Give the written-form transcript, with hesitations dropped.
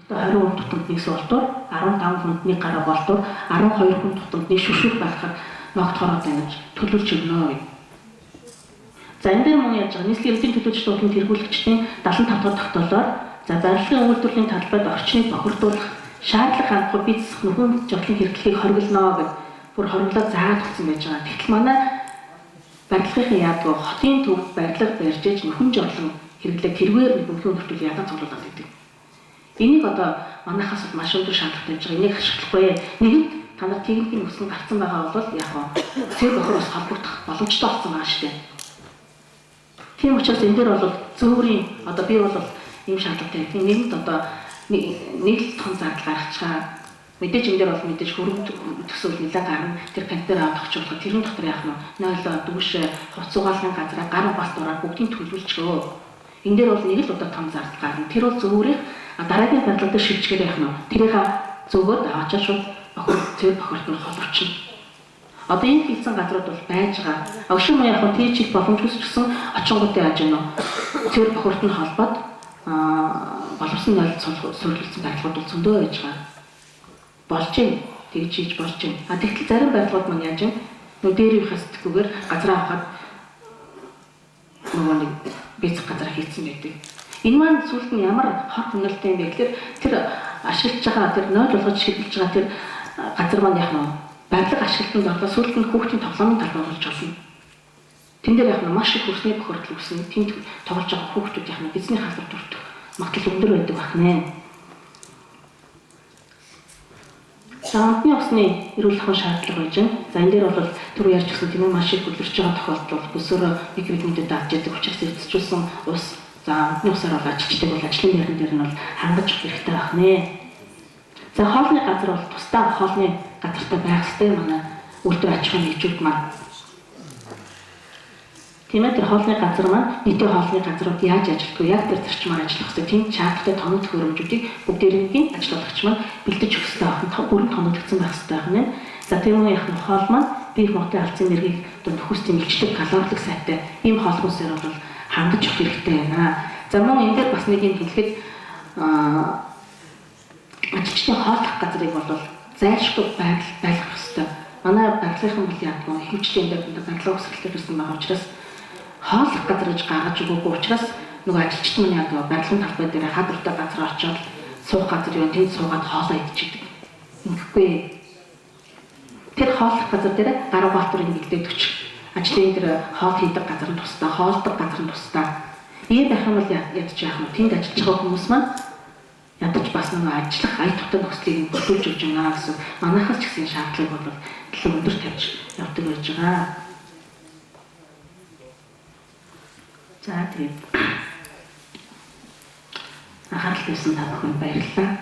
20 хүн тутамд нэг суултуур, 15 хүнд нэг гараа болтуур, 12 хүн тутамд нэг шүшүүх байхад ногдохоор ингэж төлөвлөж өгнө. За энэ дээр мөн яаж байгаа нийслэлийн эрдэнэ төлөвлөгч дуудлын тэргүүлэгчдийн 75 дахь тогтоолоор за барилгын үйлдвэрлэлийн талбайд орчныг бохирдуулах шаардлага хангахгүй бие засах нөхөн жолын хэрэглэхийг хориглоно гэж бүр хориглоод заагаад өгсөн байж байгаа. Тэгтэл манай барилгын яадаг хотын төвд барилга барьж иж нөхөн жолон хэрэглэх тэргээр нөхөн нөхцөл ядан цуглуулдаг гэдэг. Энийг одоо манайхаас маш өндөр шаардлага тавьж байгаа. Энийг ашиглахгүй. Нэгэнт та нар техникийн өсгөн гарцсан байгаа бол яг цэг бохороос холбогдох боломжтой болсон байгаа шүү дээ. Тийм учраас энэ дээр бол зөөврийн одоо би бол ийм шаардлагатай. Нэгэнт одоо нэг л том зардал гаргачаа. Мэдээж энэ дээр бол мэдээж хөрөнгө төсөв нэлээд гарна. Тэр пант дээр авах чуулга тэрэн дотор яах нь 0 дүүш хуцуугаалгын газраа гар бас дураар бүгдийг төлөвлөжгөө. Энэ дээр бол нэг л удаа том зардал гарна. Тэр бол зөөврийн дараагийн барилга дээр шилжгээр яах нь тэрийг зөөгөөд аваачаа шууд цэвэр бохирдол холбочно. Одоо энэ хийсэн газрууд бол байж байгаа. Өшөө мөн яг нь тийч боломжгүй ч гэсэн очингуудыг яаж гэнэ цэвэр бохирдол холбоод боловсон нөлт сурлуулсан барилгууд бол зөндөө байж байгаа. Болж юм тэгж хийж болж юм. Тэгтэл зарим барилгууд маань яаж юм дээр ихээс тгүүгээр газраа авахад нөгөө нэг бицх газар хийцэн байдаг. Энэ маань сүүлд нь ямар хор хөнөөлтэй юм бэ гэхээр тэр ашиглаж байгаа тэр 0 болгож шилжиж байгаа тэр газар маань яг нь барилга ашиглалтанд орлоо сүүлд нь хүүхдийн тоглоомын талбай болж болно. Тэн дээр яг нь маш их хөрсний бохирдол үүснэ. Тэнд тоглож байгаа хүүхдүүд яг нь эзний халдвар төртөх магадлал өндөр байдаг байна. Самтны усны эрүүл ахуйн шаардлага байж байна. За энэ дээр бол түр ярьж өгсөн тийм маш их хөдөлж байгаа тохиолдол бол бүсөөр микробнүүдэд авч яадаг учраас эцэжүүлсэн ус за амтны усаар бол ажилтдаг бол ажлын байран дээр нь бол хангаж авах хэрэгтэй байх нэ. За хоолны газар бол тусдаа хоолны газартай байх хэрэгтэй манай үйлдвэр аж ахуйн нэгжүүд маань. Тийм ээ тэр хоолны газар маань нийтийн хоолны газрууд яаж ажилтдаг яг тэр зарчмаар ажиллах хэрэгтэй. Тийм шаардлагатай тоног төхөөрөмжүүдийг бүгдээрийн ажиллагч маань бэлдэж өгөх хэрэгтэй байх. Бүрэн тоноглогдсон байх хэрэгтэй байна. За тийм үү яг нь хоол маань бие махбодын алдсан энергийг нөхөс тэмэлждэг калорилог сайтай ийм хоол хүнсээр бол хангаж өгөх хэрэгтэй байна. За мөн энэ дээр бас нэг юм хэлэхэд ажилчдын хооллох газрыг бол зайлшгүй байлгах хэрэгтэй. Манай барилгын бол яг нь хэмжлийн дээр барилга өсгөлтөөр ирсэн байгаа учраас хооллох газар гэж гаргаж өгөөгүй учраас нөгөө ажилчид маань яг барилгын талбай дээр хадвартай газар очоод суух газар юу тэнд суугаад хоолоо идчихдэг. Ингэхгүй. Тэр хооллох газар дээр гаруй баатарыг нэгдээд өчг. Ажлын дээр хоол хийдэг газар нь тусдаа, хоолдог газар нь тусдаа. Ийм байх юм бол ядч яах нь тэнд ажиллаж байгаа хүмүүс маань ядаж бас нөгөө ажиллах ая тутам нөхцөлийг бүрдүүлж өгч байна гэсэн манайхаас ч гэсэн шаардлага бол дэлхийн өндөр тавьж явдаг байж байгаа. За тэгээд анхаарал тавьсан та бүхэнд баярлалаа.